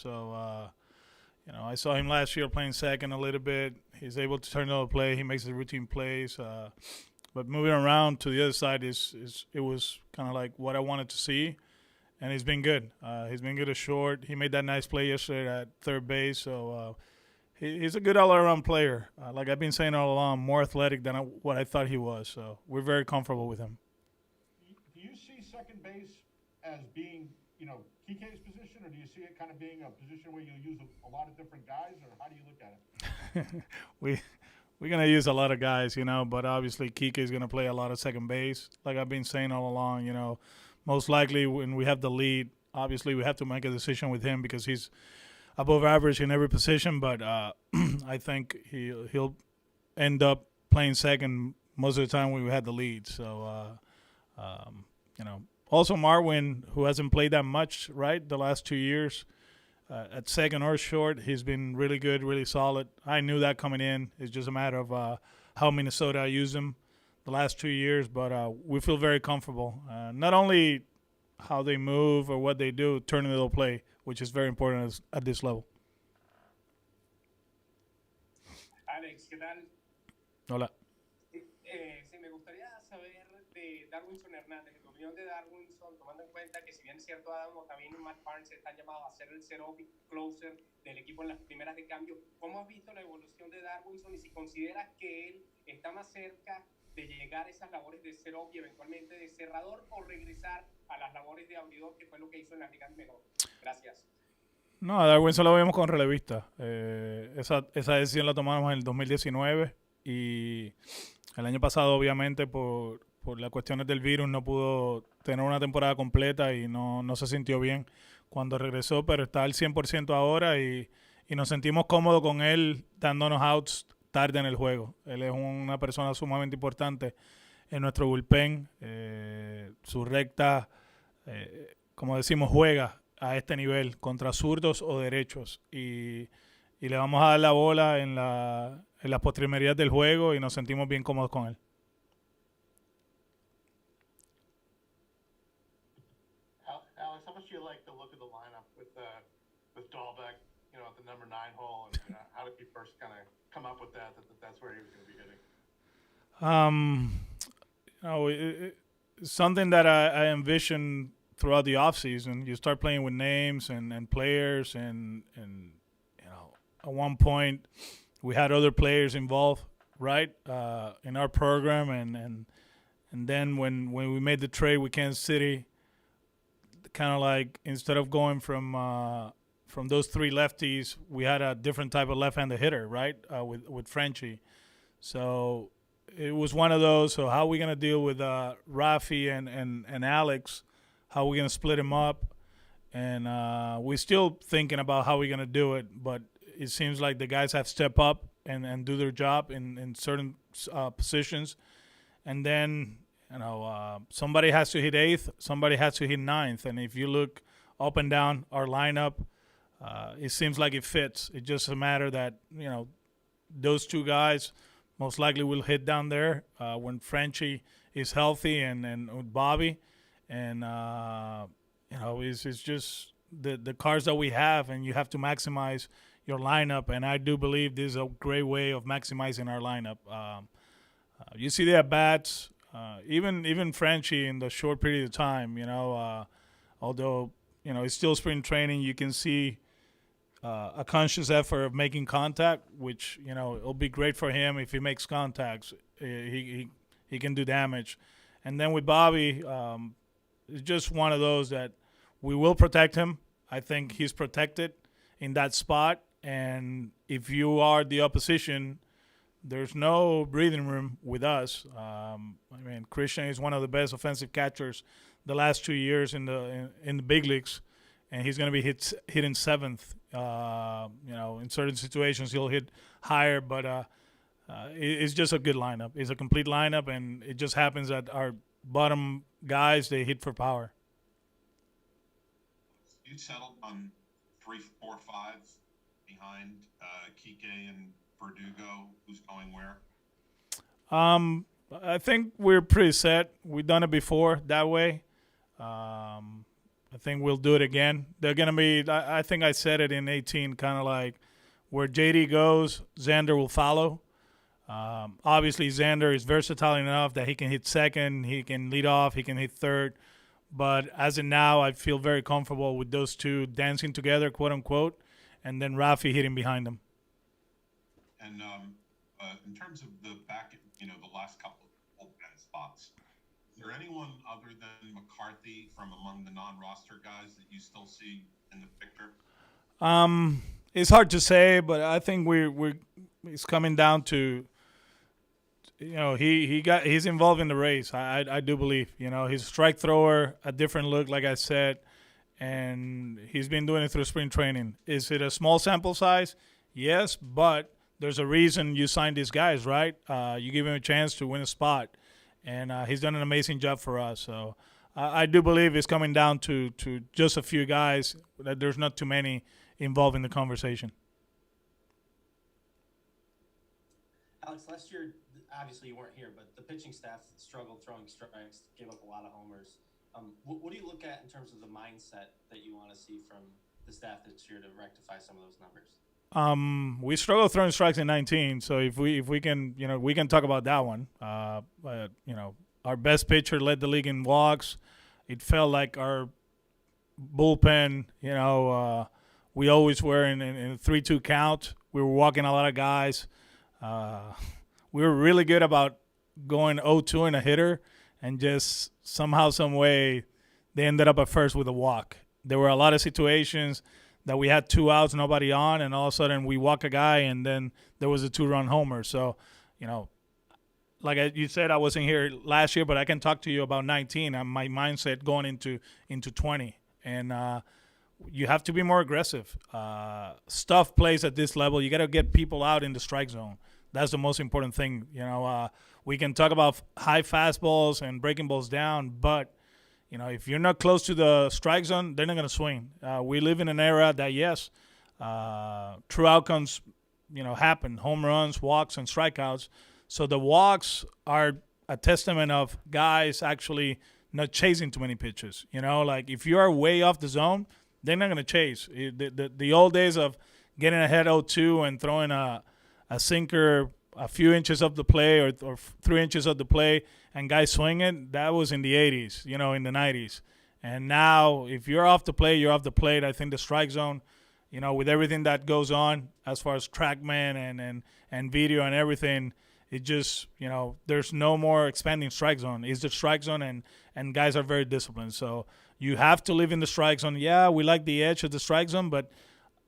So, I saw him last year playing second a little bit. He's able to turn out a play. He makes the routine plays. But moving around to the other side is it was kind of like what I wanted to see, and he's been good. He's been good at short. He made that nice play yesterday at third base. So he's a good all-around player. Like I've been saying all along, more athletic than what I thought he was. So we're very comfortable with him. Do you see second base as being, Kike's position, or do you see it kind of being a position where you'll use a lot of different guys, or how do you look at it? We're gonna use a lot of guys, but obviously Kike is gonna play a lot of second base. Like I've been saying all along, most likely when we have the lead, obviously we have to make a decision with him because he's above average in every position. But I think he'll end up playing second most of the time when we had the lead. So also Marwin, who hasn't played that much, right, the last 2 years. At second or short, he's been really good, really solid. I knew that coming in. It's just a matter of how Minnesota used him the last 2 years, but we feel very comfortable. Not only how they move or what they do, turning the play, which is very important at this level. Alex, ¿qué tal? Hola. Sí, me gustaría saber de Darwinson Hernández, tu opinión de Darwinson, tomando en cuenta que si bien es cierto Adam Ottavino y Matt Barnes están llamados a ser el zero closer del equipo en las primeras de cambio, ¿cómo has visto la evolución de Darwinson y si consideras que él está más cerca de llegar a esas labores de zero y eventualmente de cerrador o regresar a las labores de abridor, que fue lo que hizo en las ligas menores? Gracias. No, a Darwinson lo vemos con relevista. Esa decisión la tomamos en el 2019 y el año pasado, obviamente, por las cuestiones del virus, no pudo tener una temporada completa y no se sintió bien cuando regresó, pero está al 100% ahora y nos sentimos cómodos con él dándonos outs tarde en el juego. Él es una persona sumamente importante en nuestro bullpen. Su recta, como decimos, juega a este nivel contra zurdos o derechos y le vamos a dar la bola en las postrimerías del juego y nos sentimos bien cómodos con él. Alex, how much do you like the look of the lineup with Dahlbeck, at the number 9 hole, and how did you first kind of come up with that's where he was going to be hitting? It's something that I envisioned throughout the offseason. You start playing with names and players, and at one point we had other players involved, right, in our program, and then when we made the trade with Kansas City, kind of like instead of going from those three lefties, we had a different type of left-handed hitter, right, with Frenchie. So it was one of those. So how are we gonna deal with Rafi and Alex? How are we gonna split him up? And we're still thinking about how we're gonna do it, but it seems like the guys have stepped up and do their job in certain positions, and then somebody has to hit 8th, somebody has to hit 9th, and if you look up and down our lineup, it seems like it fits. It's just a matter that those two guys most likely will hit down there when Frenchie is healthy and with Bobby, and it's just the cards that we have, and you have to maximize your lineup, and I do believe this is a great way of maximizing our lineup. You see the at-bats, even Frenchie in the short period of time, although, it's still spring training, you can see a conscious effort of making contact, which, it'll be great for him if he makes contacts. He can do damage. And then with Bobby, it's just one of those that we will protect him. I think he's protected in that spot. And if you are the opposition, there's no breathing room with us. Christian is one of the best offensive catchers the last 2 years in the big leagues, and he's going to be hitting 7th. In certain situations he'll hit higher, but it's just a good lineup. It's a complete lineup, and it just happens that our bottom guys, they hit for power. You settled on 3, 4, 5 behind Kike and Verdugo. Who's going where? I think we're pretty set. We've done it before that way. I I think we'll do it again. They're going to be, I think I said it in 18, kind of like where JD goes, Xander will follow. Obviously, Xander is versatile enough that he can hit second, he can lead off, he can hit third. But as of now, I feel very comfortable with those two dancing together, quote unquote, and then Rafi hitting behind them. And in terms of the the last couple of bullpen spots, is there anyone other than McCarthy from among the non-roster guys that you still see in the picture? It's hard to say, but I think it's coming down to, he's involved in the race. I do believe, he's a strike thrower, a different look, like I said, and he's been doing it through spring training. Is it a small sample size? Yes, but there's a reason you signed these guys, right? You give him a chance to win a spot, and he's done an amazing job for us. So I do believe it's coming down to just a few guys, that there's not too many involved in the conversation. Alex, last year, obviously you weren't here, but the pitching staff struggled throwing strikes, gave up a lot of homers. What do you look at in terms of the mindset that you want to see from the staff this year to rectify some of those numbers? We struggled throwing strikes in 19, so if we can, we can talk about that one. But our best pitcher led the league in walks. It felt like our bullpen, we always were in a 3-2 count. We were walking a lot of guys. We were really good about going 0-2 in a hitter, and just somehow, some way, they ended up at first with a walk. There were a lot of situations that we had 2 outs, nobody on, and all of a sudden we walk a guy, and then there was a 2-run homer. So, like you said, I wasn't here last year, but I can talk to you about 19 and my mindset going into 20. And you have to be more aggressive. Stuff plays at this level. You got to get people out in the strike zone. That's the most important thing. We can talk about high fastballs and breaking balls down, but if you're not close to the strike zone, they're not going to swing. We live in an era that, yes, true outcomes, happen: home runs, walks, and strikeouts. So the walks are a testament of guys actually not chasing too many pitches. Like if you are way off the zone, they're not going to chase. The old days of getting ahead 0-2 and throwing a sinker a few inches up the play or 3 inches up the play and guys swinging, that was in the 80s, in the 90s. And now if you're off the plate, you're off the plate. I think the strike zone, with everything that goes on as far as TrackMan and video and everything, it just, there's no more expanding strike zone. It's the strike zone, and guys are very disciplined. So you have to live in the strike zone. Yeah, we like the edge of the strike zone, but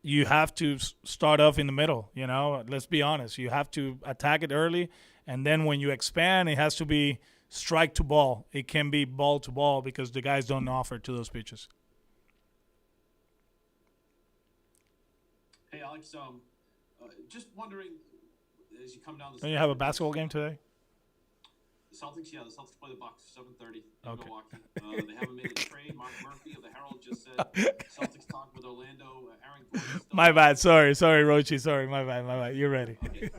you have to start off in the middle, Let's be honest. You have to attack it early, and then when you expand, it has to be strike to ball. It can be ball to ball because the guys don't offer to those pitches. Hey, Alex, just wondering, as you come down the Don't you have a basketball game today? The Celtics play the Bucks 7:30 in Okay. Milwaukee. They haven't made a trade. Mark Murphy of the Herald just said Celtics talk with Orlando. Aaron Gordon still My bad. Sorry, Rochi. Sorry, my bad. You're ready. Okay.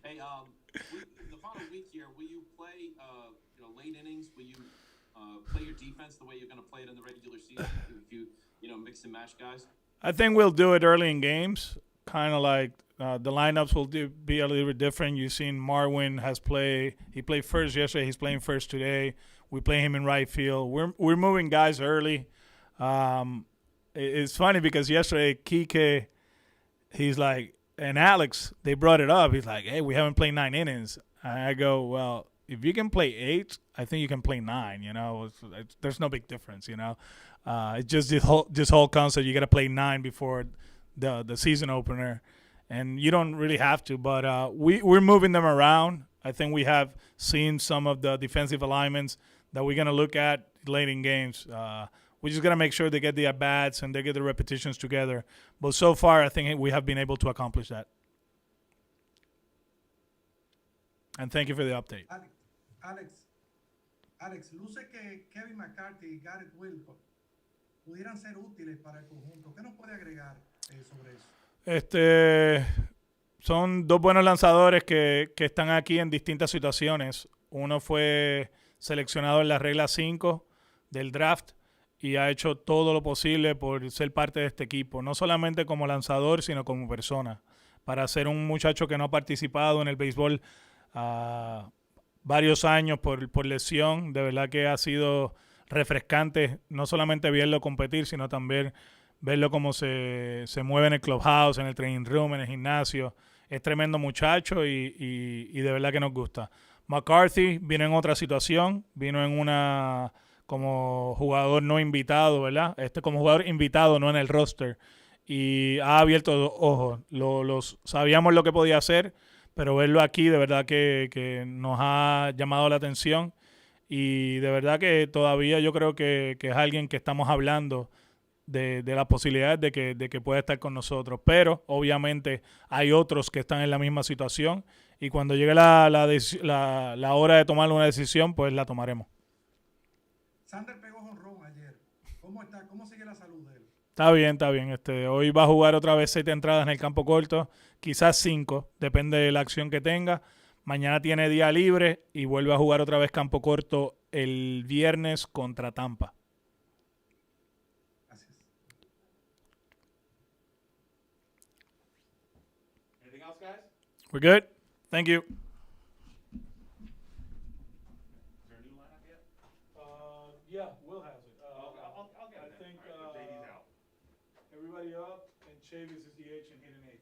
Hey, the final week here, will you play late innings? Will you play your defense the way you're going to play it in the regular season? If you mix and match guys. I think we'll do it early in games, kind of like the lineups will be a little bit different. You've seen Marwin he played first yesterday. He's playing first today. We play him in right field. We're moving guys early. It's funny because yesterday Kike, he's like, and Alex, they brought it up. He's like, hey, we haven't played 9 innings. And I go, well, if you can play 8, I think you can play 9. There's no big difference. It's just this whole concept. You got to play 9 before the season opener, and you don't really have to. But we're moving them around. I think we have seen some of the defensive alignments that we're gonna look at late in games. We just gotta make sure they get the at bats and they get the repetitions together. But so far, I think we have been able to accomplish that. And thank you for the update. Alex, luce que Kevin McCarthy y Garrett Wilcox pudieran ser útiles para el conjunto. ¿Qué nos puede agregar sobre eso? Son 2 buenos lanzadores que están aquí en distintas situaciones. Uno fue seleccionado en la regla 5 del draft y ha hecho todo lo posible por ser parte de este equipo, no solamente como lanzador, sino como persona. Para ser un muchacho que no ha participado en el béisbol varios años por lesión, de verdad que ha sido refrescante no solamente verlo competir, sino también verlo cómo se mueve en el clubhouse, en el training room, en el gimnasio. Es tremendo muchacho y de verdad que nos gusta. McCarthy vino en otra situación, vino en una como jugador no invitado, ¿verdad? Como jugador invitado, no en el roster. Y ha abierto los ojos. Sabíamos lo que podía hacer, pero verlo aquí de verdad que nos ha llamado la atención. Y de verdad que todavía yo creo que es alguien que estamos hablando de las posibilidades de que pueda estar con nosotros. Pero obviamente hay otros que están en la misma situación y cuando llegue la hora de tomar una decisión, pues la tomaremos. Sander pegó jonrón ayer. ¿Cómo está? ¿Cómo sigue la salud de él? Está bien, está bien. Hoy va a jugar otra vez 7 entradas en el campo corto, quizás 5, depende de la acción que tenga. Mañana tiene día libre y vuelve a jugar otra vez campo corto el viernes contra Tampa. Gracias. Anything else, guys? We're good? Thank you. Is there a new lineup yet? Yeah, Will has it. I'll get it. I think JD's out. everybody up and Chavis is the H and hit an 8.